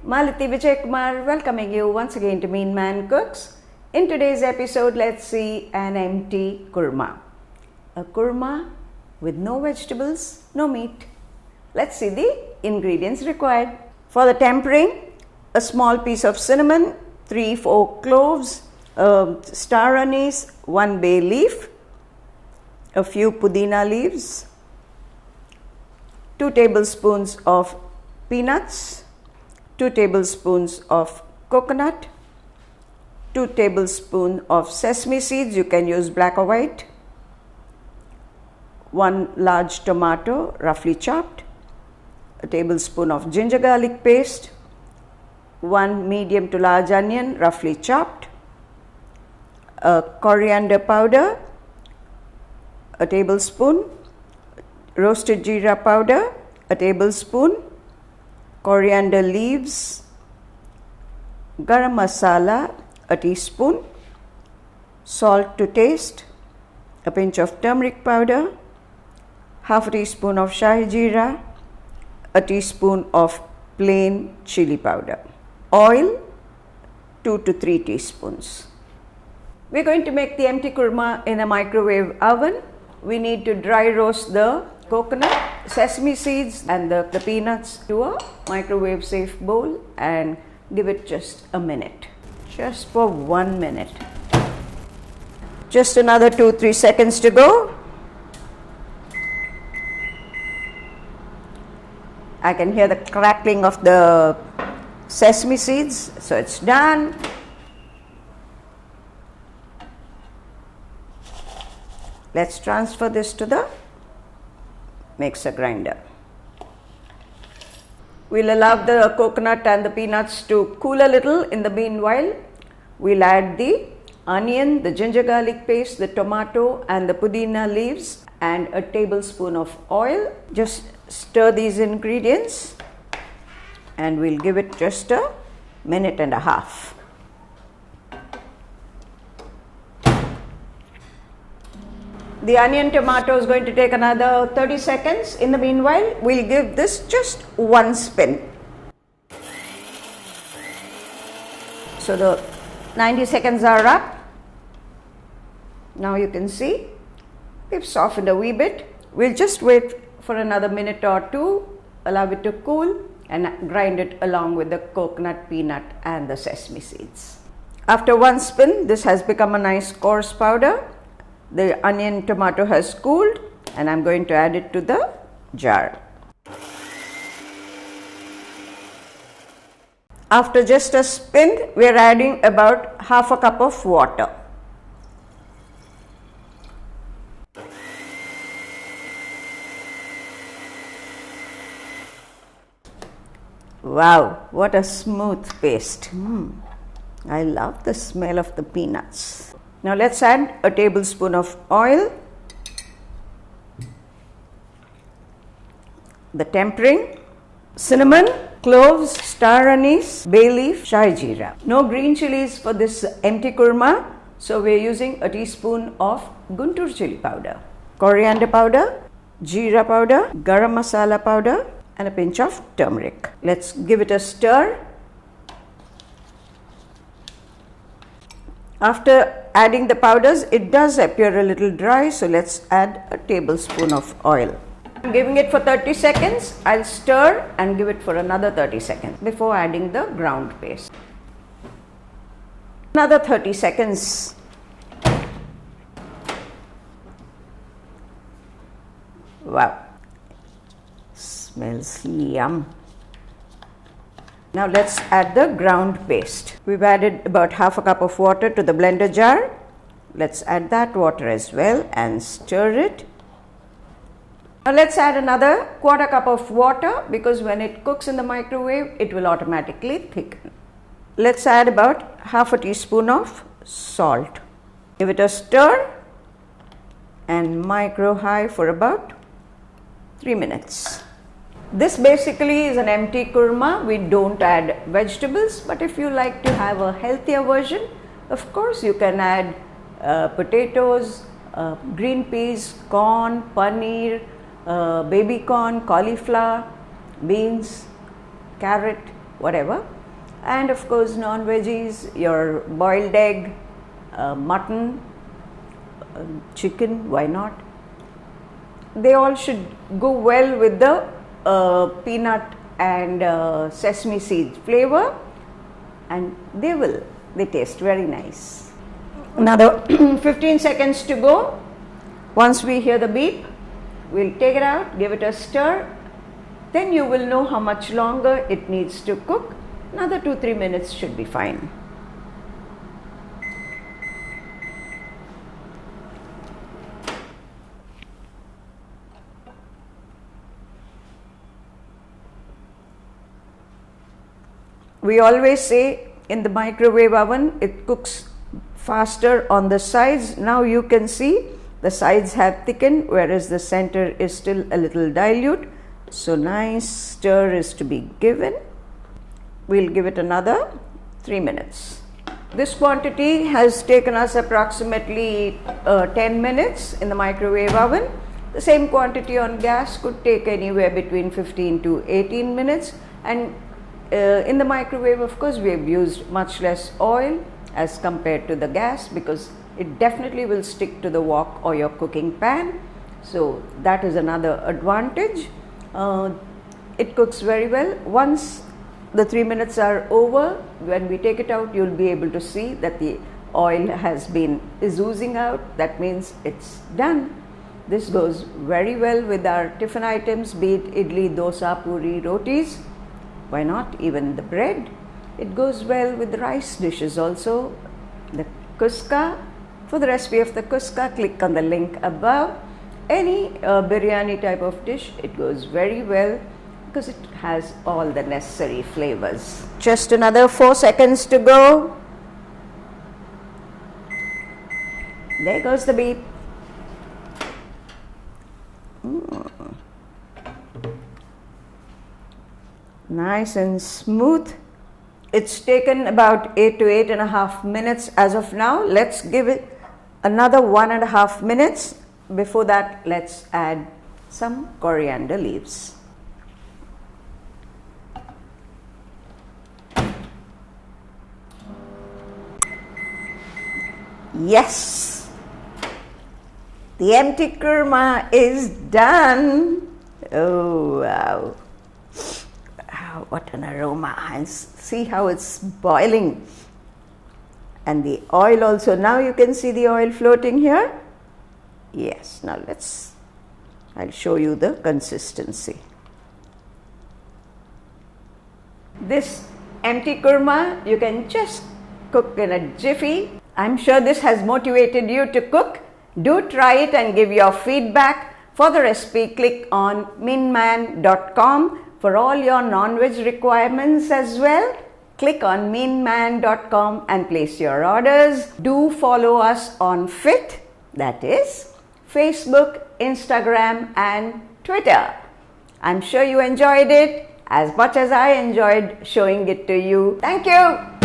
Malati Vijay Kumar welcoming you once again to Meen Man Cooks. In today's episode, let's see an empty kurma. A kurma with no vegetables, no meat. Let's see the ingredients required. For the tempering, a small piece of cinnamon, 3-4 cloves, star anise, 1 bay leaf, a few pudina leaves, 2 tablespoons of peanuts, 2 tablespoons of coconut, 2 tablespoons of sesame seeds, you can use black or white, 1 large tomato roughly chopped, a tablespoon of ginger garlic paste, 1 medium to large onion roughly chopped, a coriander powder, a tablespoon, roasted jeera powder, a tablespoon, coriander leaves, garam masala, a teaspoon, salt to taste, a pinch of turmeric powder, half a teaspoon of shahi jeera, a teaspoon of plain chili powder. Oil, 2 to 3 teaspoons. We're going to make the empty kurma in a microwave oven. We need to dry roast the coconut, sesame seeds and the peanuts to a microwave safe bowl and give it just a minute. Just for 1 minute. Just another 2-3 seconds to go. I can hear the crackling of the sesame seeds, so it's done. Let's transfer this to the mixer grinder. We'll allow the coconut and the peanuts to cool a little. In the meanwhile, we'll add the onion, the ginger garlic paste, the tomato and the pudina leaves and a tablespoon of oil. Just stir these ingredients and we'll give it just a minute and a half. The onion tomato is going to take another 30 seconds. In the meanwhile, we'll give this just 1 spin. So the 90 seconds are up. Now you can see we've softened a wee bit. We'll just wait for another minute or two, allow it to cool and grind it along with the coconut, peanut and the sesame seeds. After 1 spin, this has become a nice coarse powder. The onion tomato has cooled and I'm going to add it to the jar. After just a spin, we are adding about half a cup of water. Wow, what a smooth paste. I love the smell of the peanuts. Now let's add a tablespoon of oil, the tempering, cinnamon, cloves, star anise, bay leaf, shahi jeera. No green chilies for this empty kurma, so we're using a teaspoon of guntur chili powder, coriander powder, jeera powder, garam masala powder and a pinch of turmeric. Let's give it a stir. After adding the powders, it does appear a little dry, so let's add a tablespoon of oil. I'm giving it for 30 seconds. I'll stir and give it for another 30 seconds before adding the ground paste. Another 30 seconds. Wow, smells yum. Now let's add the ground paste. We've added about half a cup of water to the blender jar. Let's add that water as well and stir it. Now let's add another quarter cup of water because when it cooks in the microwave, it will automatically thicken. Let's add about half a teaspoon of salt. Give it a stir and micro high for about 3 minutes. This basically is an empty kurma. We don't add vegetables, but if you like to have a healthier version, of course you can add potatoes, green peas, corn, paneer, baby corn, cauliflower, beans, carrot, whatever. And of course, non-veggies, your boiled egg, mutton, chicken, why not? They all should go well with the peanut and sesame seed flavor, and they taste very nice. Another 15 seconds to go. Once we hear the beep, we'll take it out, give it a stir, then you will know how much longer it needs to cook. Another 2-3 minutes should be fine. We always say in the microwave oven it cooks faster on the sides. Now you can see the sides have thickened, whereas the center is still a little dilute. So nice stir is to be given. We'll give it another 3 minutes. This quantity has taken us approximately 10 minutes in the microwave oven. The same quantity on gas could take anywhere between 15 to 18 minutes. And in the microwave, of course, we have used much less oil as compared to the gas, because it definitely will stick to the wok or your cooking pan. So that is another advantage. It cooks very well. Once the 3 minutes are over, when we take it out, you'll be able to see that the oil is oozing out. That means it's done. This goes very well with our tiffin items, be it idli, dosa, puri, rotis. Why not even the bread? It goes well with the rice dishes also. The kuska. For the recipe of the kuska, click on the link above. Any biryani type of dish, it goes very well because it has all the necessary flavors. Just another 4 seconds to go. There goes the beep. Nice and smooth. It's taken about 8 to 8.5 minutes as of now. Let's give it another 1.5 minutes. Before that, let's add some coriander leaves. Yes, the empty kurma is done. Oh wow. Wow, what an aroma. And see how it's boiling. And the oil also, now you can see the oil floating here. Yes, now I'll show you the consistency. This empty kurma you can just cook in a jiffy. I'm sure this has motivated you to cook. Do try it and give your feedback. For the recipe, click on meenman.com. For all your non-veg requirements as well, click on meenman.com and place your orders. Do follow us on FIT, that is Facebook, Instagram and Twitter. I'm sure you enjoyed it as much as I enjoyed showing it to you. Thank you.